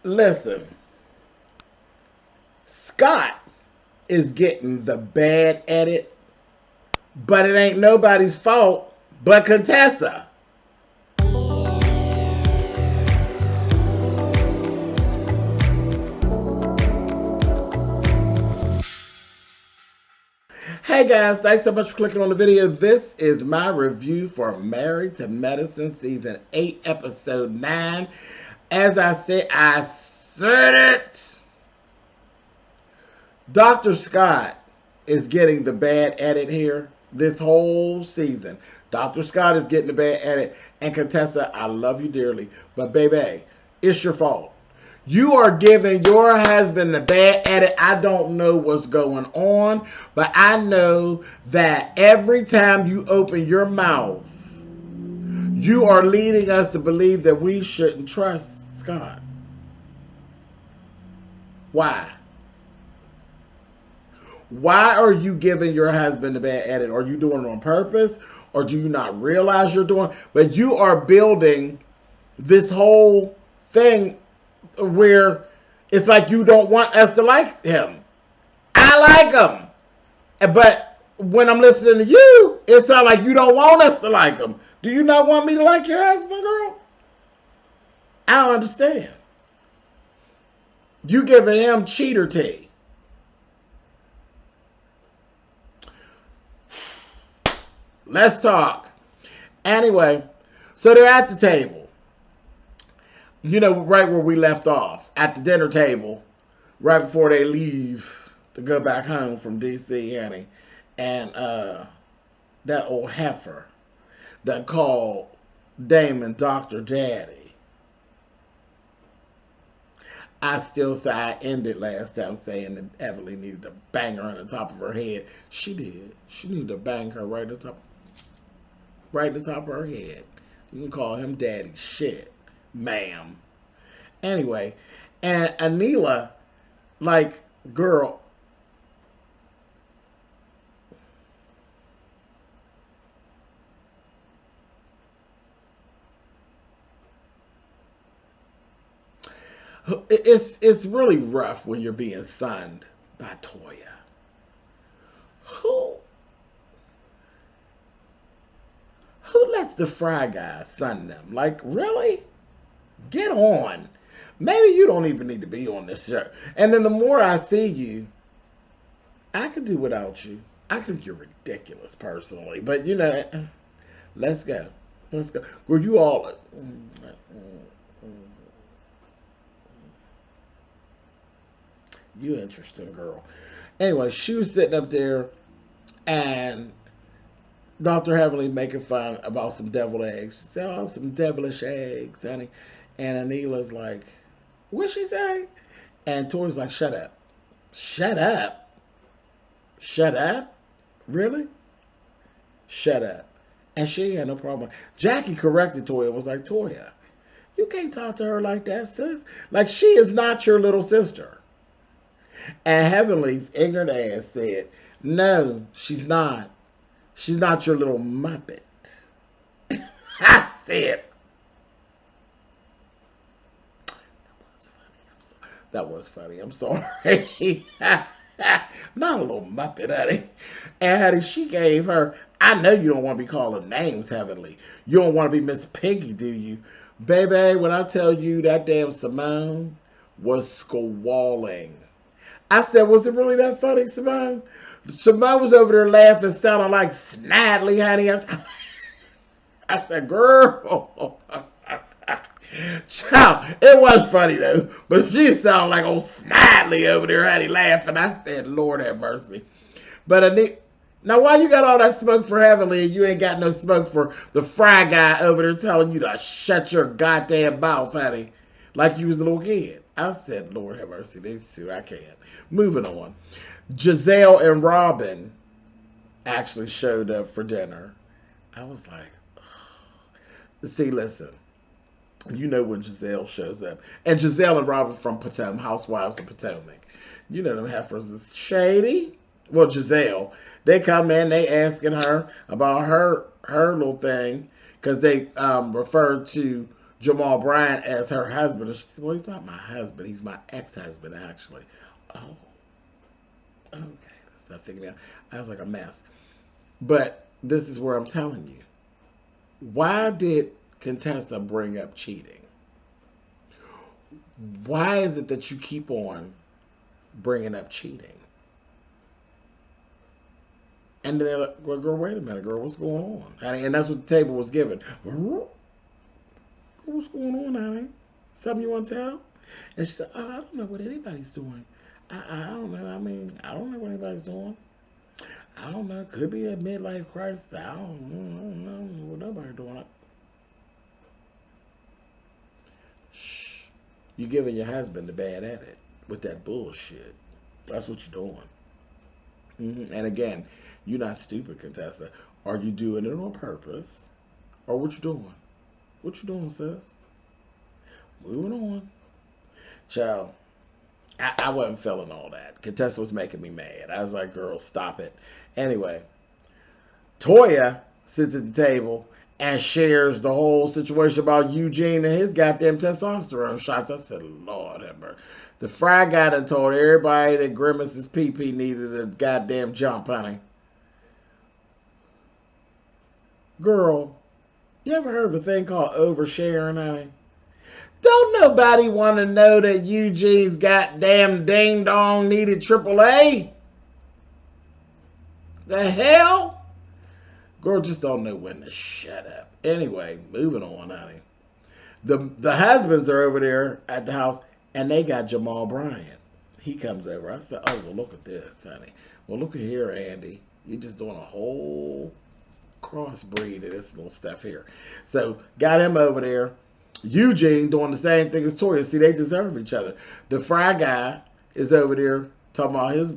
Listen, Scott is getting the bad edit, but it ain't nobody's fault but Contessa. Hey guys, thanks so much for clicking on the video. This is my review for Married to Medicine Season 8, Episode 9. As I said it. Dr. Scott is getting the bad edit here this whole season. Dr. Scott is getting the bad edit. And Contessa, I love you dearly, but baby, it's your fault. You are giving your husband the bad edit. I don't know what's going on, but I know that every time you open your mouth, you are leading us to believe that we shouldn't trust Scott. Why? Why are you giving your husband the bad edit? Are you doing it on purpose? Or do you not realize you're doing it? But you are building this whole thing where it's like you don't want us to like him. I like him. But when I'm listening to you, it sounds like you don't want us to like him. Do you not want me to like your husband, girl? I don't understand. You giving him cheater tea. Let's talk. Anyway, so they're at the table. You know, right where we left off. At the dinner table. Right before they leave to go back home from D.C., honey. And that old heifer that called Damon Dr. Daddy. I still say I ended last time saying that Evelyn needed to bang her on the top of her head. She did. She needed to bang her right on the top of her head. You can call him daddy. Shit. Ma'am. Anyway, and Anila, like, girl. It's really rough when you're being sunned by Toya. Who lets the fry guy sun them? Like, really? Get on. Maybe you don't even need to be on this show. And then the more I see you, I could do without you. I think you're ridiculous personally. But, you know, let's go. Let's go. Were you all... You interesting girl. Anyway, she was sitting up there and Dr. Heavenly making fun about some deviled eggs. She said, oh, some devilish eggs, honey. And Anila's like, what'd she say? And Tori's like, shut up. Shut up? Shut up? Really? Shut up. And she had no problem. Jackie corrected Toya and was like, Toya, you can't talk to her like that, sis. Like, she is not your little sister. And Heavenly's ignorant ass said, no, she's not. She's not your little muppet. I said, that was funny. I'm sorry. Not a little muppet, honey. And honey, she gave her, I know you don't want to be calling names, Heavenly. You don't want to be Miss Piggy, do you? Baby, when I tell you that damn Simone was squalling. I said, was it really that funny, Simone? Simone was over there laughing, sounding like Snidely, honey. I said, girl. Child, it was funny, though. But she sounded like old Snidely over there, honey, laughing. I said, Lord have mercy. But now, why you got all that smoke for Heavenly and you ain't got no smoke for the fry guy over there telling you to shut your goddamn mouth, honey, like you was a little kid? I said, Lord have mercy, these two, I can't. Moving on. Giselle and Robin actually showed up for dinner. I was like, oh. See, listen. You know when Giselle shows up. And Giselle and Robin from Potomac, Housewives of Potomac. You know them heifers is shady. Well, Giselle. They come in, they asking her about her little thing. Because they referred to Jamal Bryant as her husband. And she said, well, he's not my husband. He's my ex-husband, actually. Oh, okay. That's not thinking out. I was like a mess. But this is where I'm telling you. Why did Contessa bring up cheating? Why is it that you keep on bringing up cheating? And then they're like, well, girl, wait a minute, girl, what's going on? And that's what the table was given. What's going on, honey? Something you want to tell? And she said, oh, I don't know what anybody's doing. I don't know. I mean, I don't know what anybody's doing. I don't know. Could be a midlife crisis. I don't know what nobody's doing. Shh. You're giving your husband the bad edit with that bullshit. That's what you're doing. And again, you're not stupid, Contessa. Are you doing it on purpose? Or what you doing? What you doing, sis? Moving on. Child, I wasn't feeling all that. Contessa was making me mad. I was like, girl, stop it. Anyway, Toya sits at the table and shares the whole situation about Eugene and his goddamn testosterone shots. I said, Lord have mercy. The fry guy that told everybody that Grimace's pee-pee needed a goddamn jump, honey. Girl, you ever heard of a thing called oversharing, honey? Don't nobody want to know that Eugene's goddamn ding-dong needed AAA? The hell? Girl just don't know when to shut up. Anyway, moving on, honey. The husbands are over there at the house, and they got Jamal Bryant. He comes over. I said, oh, well, look at this, honey. Well, look at here, Andy. You're just doing a whole crossbreed of this little stuff here. So, got him over there. Eugene doing the same thing as Toya. See, they deserve each other. The fry guy is over there talking about his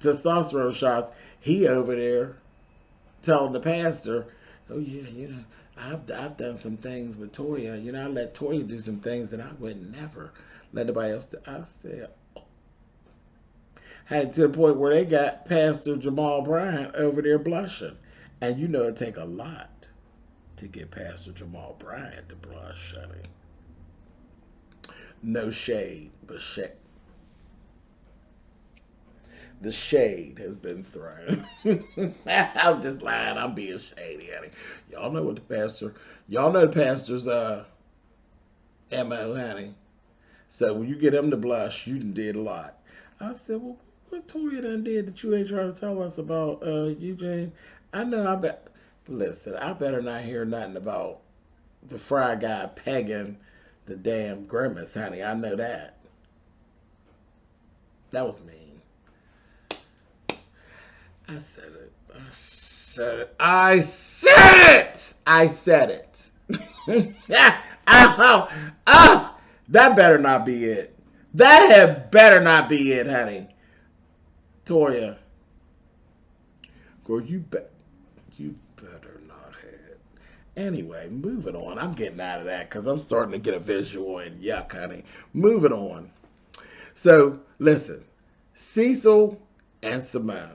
testosterone shots. He over there telling the pastor, oh, yeah, you know, I've done some things with Toya. You know, I let Toya do some things that I would never let nobody else do. I said, oh. Had it to the point where they got Pastor Jamal Bryant over there blushing. And you know it take a lot to get Pastor Jamal Bryant to blush, honey. No shade, but shade. The shade has been thrown. I'm just lying. I'm being shady, honey. Y'all know what y'all know the pastor's MO, honey. So when you get him to blush, you done did a lot. I said, well, what Toya done did that you ain't trying to tell us about, Eugene? I know, listen, I better not hear nothing about the fry guy pegging the damn Grimace, honey. I know that. That was mean. I said it. I said it. I said it! I said it. That better not be it. That better not be it, honey. Toya. Girl, you better not have. Anyway, moving on. I'm getting out of that because I'm starting to get a visual and yuck, honey. Moving on. So, listen. Cecil and Simone.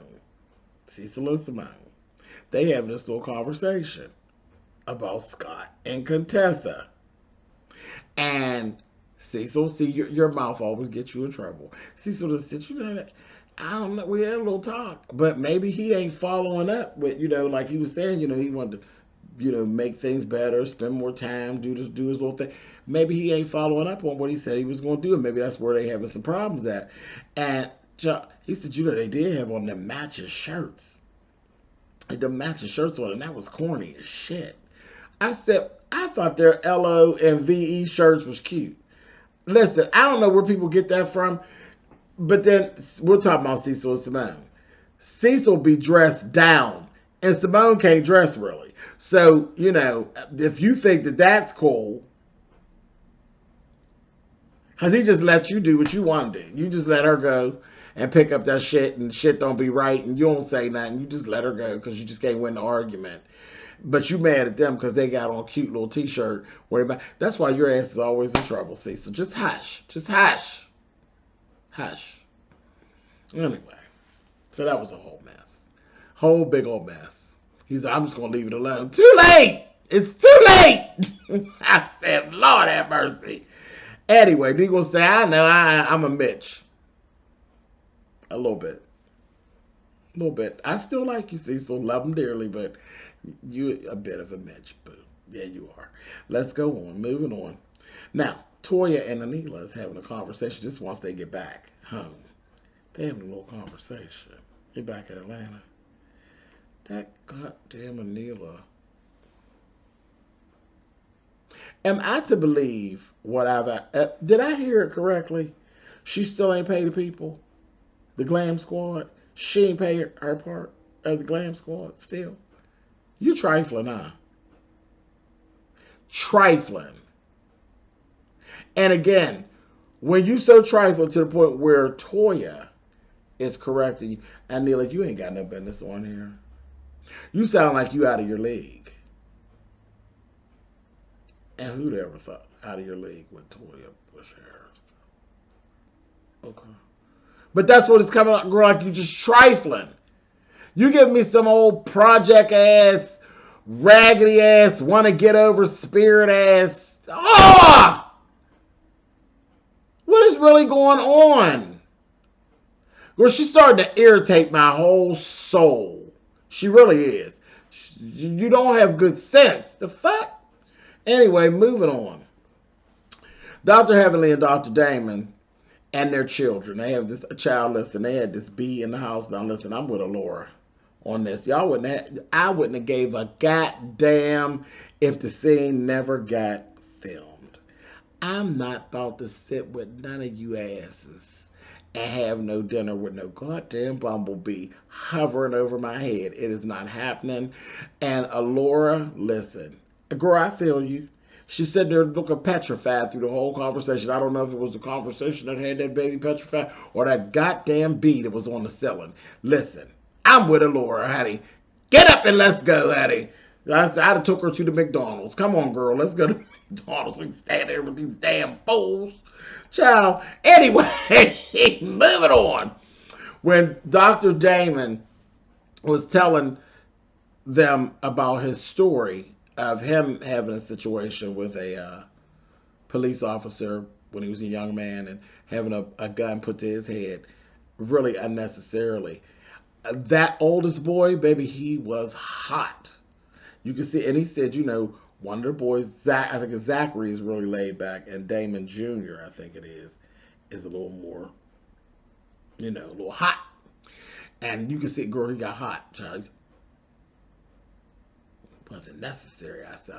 Cecil and Simone. They have this little conversation about Scott and Contessa. And Cecil, see, your mouth always gets you in trouble. Cecil just said, you know, I don't know, we had a little talk, but maybe he ain't following up with, you know, like he was saying, you know, he wanted to, you know, make things better, spend more time, do his little thing. Maybe he ain't following up on what he said he was going to do, and maybe that's where they having some problems at. And he said, you know, they did have on them matching shirts. Them matching shirts on, and that was corny as shit. I said, I thought their LO and VE shirts was cute. Listen, I don't know where people get that from, but then we're talking about Cecil and Simone. Cecil be dressed down, and Simone can't dress really. So, you know, if you think that that's cool, because he just lets you do what you want to do. You just let her go and pick up that shit, and shit don't be right, and you don't say nothing. You just let her go because you just can't win the argument. But you mad at them because they got on a cute little t-shirt. That's why your ass is always in trouble, Cecil. Just hush. Just hush. Hush. Anyway, so that was a whole mess. Whole big old mess. I'm just going to leave it alone. Too late! It's too late. I said, Lord have mercy. Anyway, they gonna say, I know, I'm a Mitch. A little bit. A little bit. I still like you, Cecil. Love him dearly, but you a bit of a Mitch. But yeah, you are. Let's go on. Moving on. Now, Toya and Anila is having a conversation just once they get back home. They having a little conversation. They back in Atlanta. That goddamn Anila. Am I to believe what did I hear it correctly? She still ain't paid the people, the Glam Squad. She ain't paid her part of the Glam Squad still. You trifling, huh? Trifling. And again, when you so trifling to the point where Toya is correcting you, Anila, you ain't got no business on here. You sound like you out of your league. And who'd ever thought out of your league with Toya Bush Harris? Okay. But that's what it's coming out, girl, like you just trifling. You give me some old project ass, raggedy ass, want to get over spirit ass. Ah! What is really going on? Girl, she's starting to irritate my whole soul. She really is. You don't have good sense. The fuck? Anyway, moving on. Dr. Heavenly and Dr. Damon and their children. They have this child, listen, they had this bee in the house. Now listen, I'm with Laura on this. I wouldn't have gave a goddamn if the scene never got filmed. I'm not about to sit with none of you asses and have no dinner with no goddamn bumblebee hovering over my head. It is not happening. And Laura, listen, girl, I feel you. She sat there looking petrified through the whole conversation. I don't know if it was the conversation that had that baby petrified or that goddamn bee that was on the ceiling. Listen, I'm with Laura, honey. Get up and let's go, honey. I'd have took her to the McDonald's. Come on, girl. Let's go to McDonald's. We can stand there with these damn fools. Child. Anyway, moving on. When Dr. Damon was telling them about his story of him having a situation with a police officer when he was a young man and having a gun put to his head really unnecessarily. That oldest boy, baby, he was hot. You can see, and he said, one of the boys, Zach, I think it's Zachary, is really laid back, and Damon Jr., I think it is a little more, a little hot. And you can see, girl, he got hot, Charlie. Wasn't necessary, I said,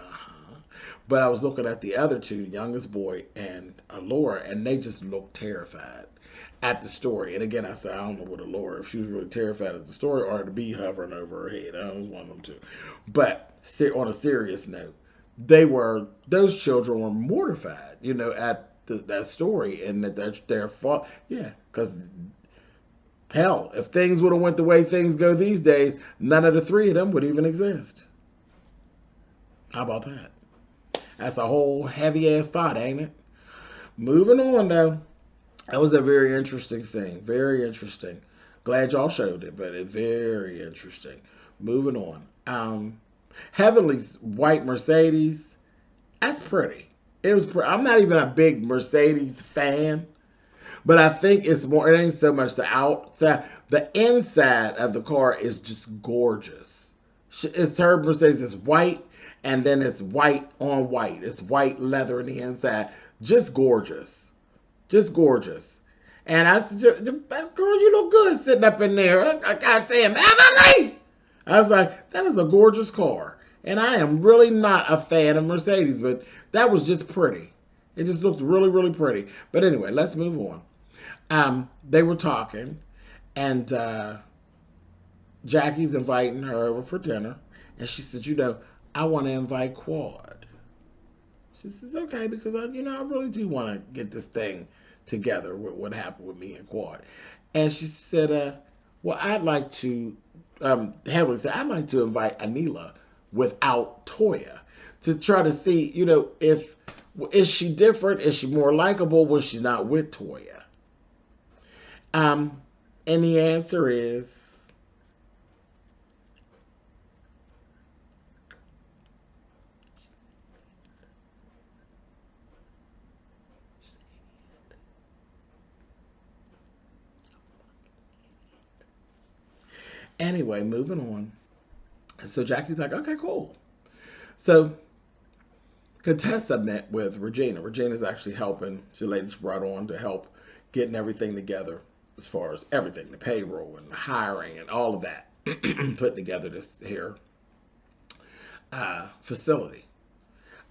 But I was looking at the other two, the youngest boy and Laura, and they just looked terrified at the story. And again, I said, I don't know what Laura, if she was really terrified at the story or the bee hovering over her head. I was one of them two. But on a serious note, those children were mortified, at that story and that their fault. Yeah, because hell, if things would have went the way things go these days, none of the three of them would even exist. How about that? That's a whole heavy-ass thought, ain't it? Moving on, though. That was a very interesting scene. Very interesting. Glad y'all showed it, but it's very interesting. Moving on. Heavenly's white Mercedes. That's pretty. It was. I'm not even a big Mercedes fan, but I think it's more. It ain't so much the outside. The inside of the car is just gorgeous. It's her Mercedes is white. And then it's white on white. It's white leather in the inside. Just gorgeous. Just gorgeous. And I said, girl, you look good sitting up in there. I got damn Emily. I was like, that is a gorgeous car. And I am really not a fan of Mercedes, but that was just pretty. It just looked really, really pretty. But anyway, let's move on. They were talking, and Jackie's inviting her over for dinner. And she said, I want to invite Quad. She says, okay, because I really do want to get this thing together with what happened with me and Quad. And she said, well, I'd like to, Heavenly said, I'd like to invite Anila without Toya to try to see, is she different? Is she more likable when she's not with Toya? And the answer is, Anyway, moving on. So Jackie's like, okay, cool. So Contessa met with Regina. Regina's actually helping. She's the lady she brought on to help getting everything together as far as everything, the payroll and the hiring and all of that. Putting together this here facility.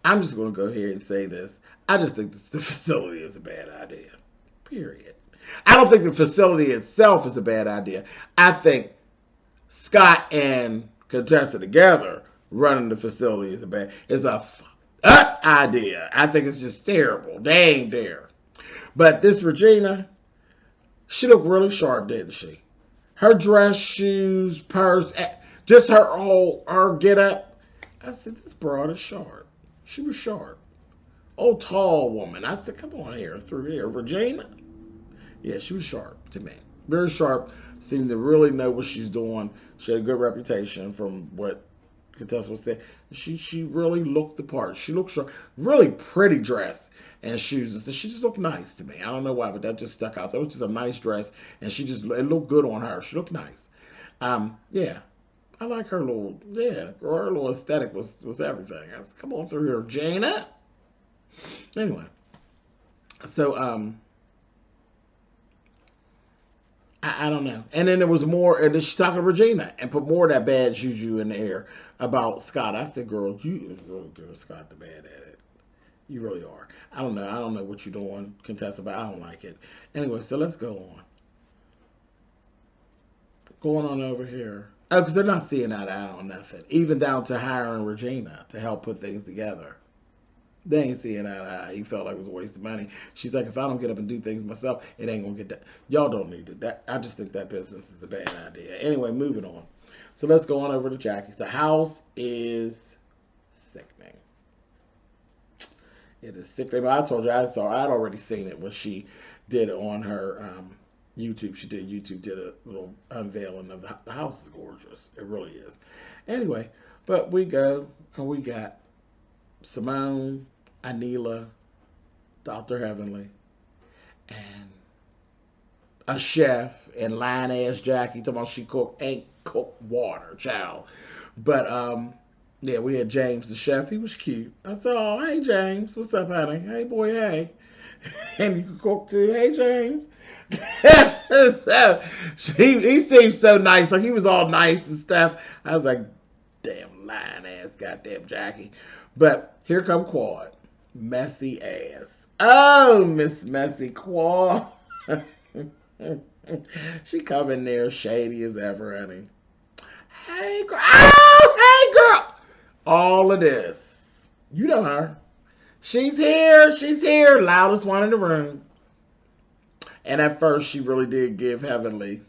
I'm just going to go here and say this. I just think the facility is a bad idea. Period. I don't think the facility itself is a bad idea. I think Scott and Contessa together running the facility is a idea. I think it's just terrible. They ain't there. But this Regina, she looked really sharp, didn't she? Her dress, shoes, purse, just her get up. I said, this broad is sharp. She was sharp. Oh, tall woman. I said, come on here, through here. Regina? Yeah, she was sharp to me. Very sharp. Seemed to really know what she's doing. She had a good reputation from what Contessa was saying. She really looked the part. She looked sharp. Really pretty dress and shoes. And so she just looked nice to me. I don't know why, but that just stuck out. That was just a nice dress. And it looked good on her. She looked nice. Yeah. I like her little, her little aesthetic was everything. I said, come on through here, Jana. Anyway. So, I don't know. And then there was more, and then she talked to Regina and put more of that bad juju in the air about Scott. I said, girl, you really give Scott the bad at it. You really are. I don't know what you're doing, Contessa, but I don't like it. Anyway, so let's go on. Going on over here. Oh, because they're not seeing eye to eye on nothing. Even down to hiring Regina to help put things together. They ain't seeing eye to eye. He felt like it was a waste of money. She's like, if I don't get up and do things myself, it ain't going to get done. Y'all don't need it. I just think that business is a bad idea. Anyway, moving on. So let's go on over to Jackie's. The house is sickening. It is sickening. I told you I'd already seen it when she did it on her YouTube. YouTube did a little unveiling of the house is gorgeous. It really is. Anyway, but we go and we got Simone, Anila, Dr. Heavenly, and a chef, and lying ass Jackie talking about she ain't cooked water, child. But yeah, we had James the chef. He was cute. I said, oh, hey James, what's up, honey? Hey boy, hey. And you can cook too. Hey James. So, he seemed so nice. Like he was all nice and stuff. I was like, damn lying ass goddamn Jackie. But here come Quad. Messy ass. Oh, Miss Messy Quad. She come in there shady as ever, honey. Hey, girl. Oh, hey, girl. All of this. You know her. She's here. She's here. Loudest one in the room. And at first, she really did give Heavenly.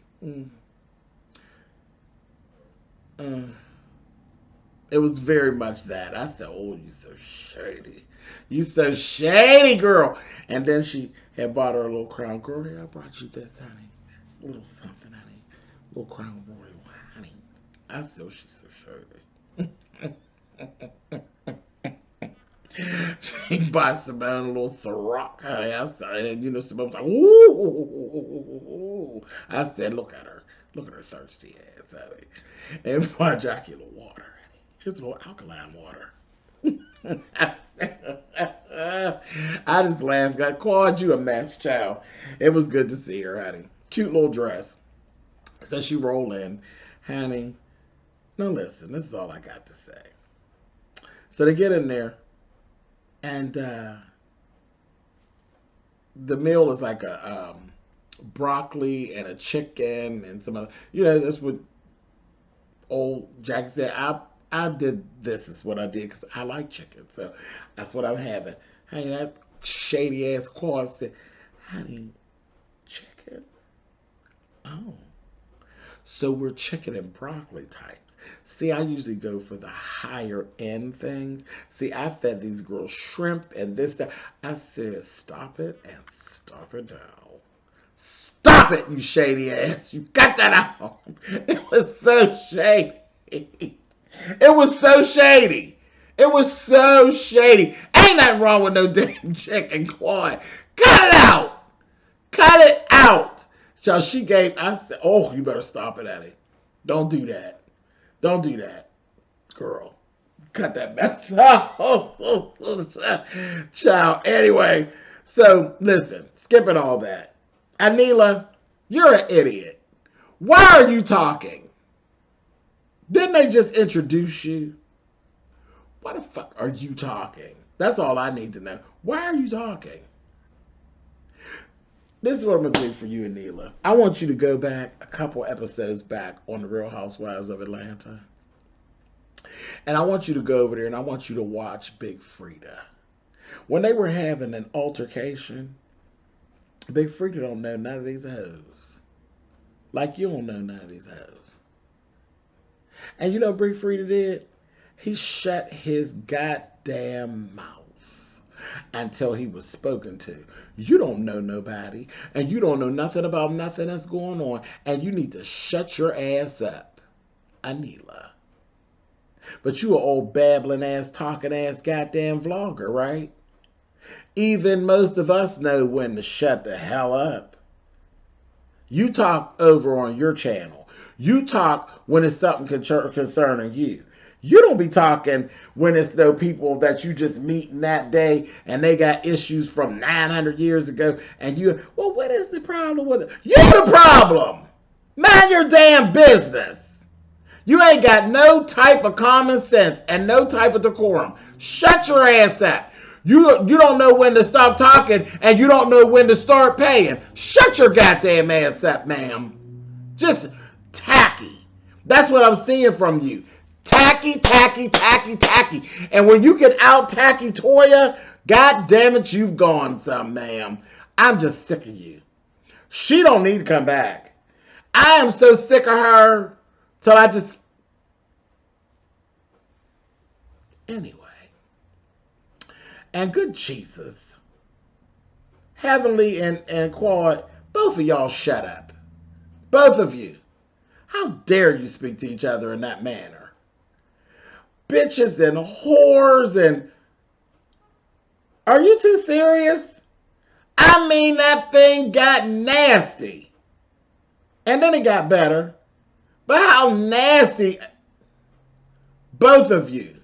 It was very much that. I said, oh, you so shady. You so shady, girl. And then she had bought her a little crown. Girl, here, I brought you this, honey. A little something, honey. A little crown royal, honey. I said, oh, she's so shady. She bought Simone a little Ciroc, honey. I said, and you know, Simone was like, ooh. I said, look at her. Look at her thirsty ass, honey. And bought Jackie a little water. Here's a little alkaline water. I just laughed. Got Quad, you a mess, child. It was good to see her, honey. Cute little dress. So she rolled in, honey. Now listen, this is all I got to say. So they get in there, and the meal is like a broccoli and a chicken and some other. You know, that's what old Jackie said. I did this is what I did because I like chicken. So that's what I'm having. Honey, that shady ass Quad said, honey, chicken? Oh. So we're chicken and broccoli types. See, I usually go for the higher end things. See, I fed these girls shrimp and this, that. I said, stop it and stop it down. Stop it, you shady ass. You got that out. It was so shady. It was so shady. It was so shady. Ain't nothing wrong with no damn chicken, Quad. Cut it out. Cut it out. So she gave, I said, oh, you better stop it, Eddie. Don't do that. Don't do that, girl. Cut that mess out. Child. Anyway, so listen, skipping all that. Anila, you're an idiot. Why are you talking? Didn't they just introduce you? Why the fuck are you talking? That's all I need to know. Why are you talking? This is what I'm going to do for you, Anila. I want you to go back a couple episodes back on The Real Housewives of Atlanta. And I want you to go over there and I want you to watch Big Frida. When they were having an altercation, Big Frida don't know none of these hoes. Like you don't know none of these hoes. And you know what Big Frida did? He shut his goddamn mouth until he was spoken to. You don't know nobody, and you don't know nothing about nothing that's going on, and you need to shut your ass up, Anila. But you an old babbling ass, talking ass goddamn vlogger, right? Even most of us know when to shut the hell up. You talk over on your channel. You talk when it's something concerning you. You don't be talking when it's no people that you just meet in that day and they got issues from 900 years ago and you, well, what is the problem with it? You're the problem! Mind your damn business! You ain't got no type of common sense and no type of decorum. Shut your ass up. You don't know when to stop talking and you don't know when to start paying. Shut your goddamn ass up, ma'am. Just tacky. That's what I'm seeing from you. Tacky, tacky, tacky, tacky. And when you can out tacky Toya, god damn it, you've gone some, ma'am. I'm just sick of you. She don't need to come back. I am so sick of her till I just... Anyway. And good Jesus. Heavenly and Quad, both of y'all shut up. Both of you. How dare you speak to each other in that manner? Bitches and whores and... Are you too serious? I mean, that thing got nasty. And then it got better. But how nasty... Both of you.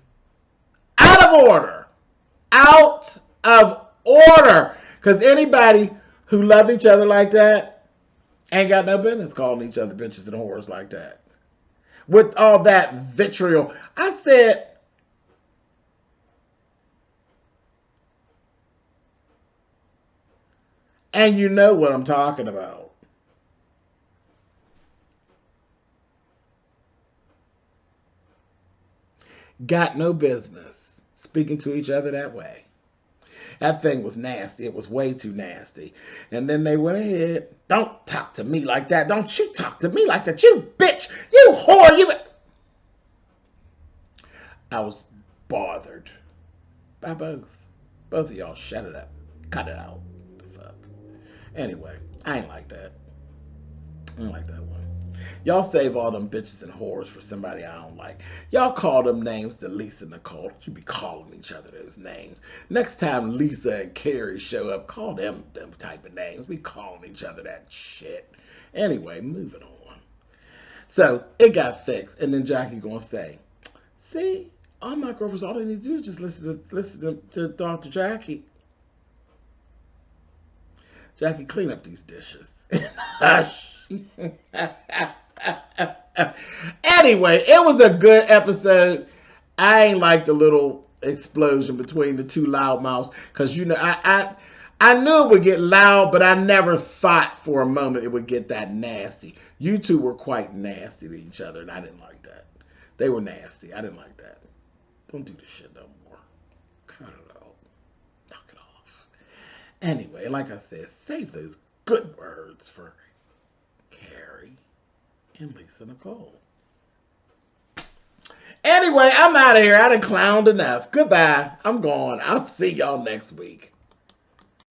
Out of order. Out of order. Because anybody who love each other like that ain't got no business calling each other bitches and whores like that. With all that vitriol. I said, and you know what I'm talking about. Got no business speaking to each other that way. That thing was nasty. It was way too nasty. And then they went ahead. Don't talk to me like that. Don't you talk to me like that. You bitch. You whore. You. I was bothered by both. Both of y'all shut it up. Cut it out. The fuck. Anyway, I ain't like that. I don't like that one. Y'all save all them bitches and whores for somebody I don't like. Y'all call them names to Lisa and Nicole. Don't you be calling each other those names. Next time Lisa and Carrie show up, call them type of names. We calling each other that shit. Anyway, moving on. So, it got fixed. And then Jackie gonna say, see, all my girlfriends, all they need to do is just listen to Dr. Jackie. Jackie, clean up these dishes. Hush. Anyway, it was a good episode. I ain't like the little explosion between the two loudmouths because you know I knew it would get loud, but I never thought for a moment it would get that nasty. You two were quite nasty to each other, and I didn't like that. They were nasty. I didn't like that. Don't do this shit no more. Cut it out. Knock it off. Anyway, like I said, save those good words for Carrie and Lisa Nicole. Anyway, I'm out of here. I done clowned enough. Goodbye. I'm gone. I'll see y'all next week.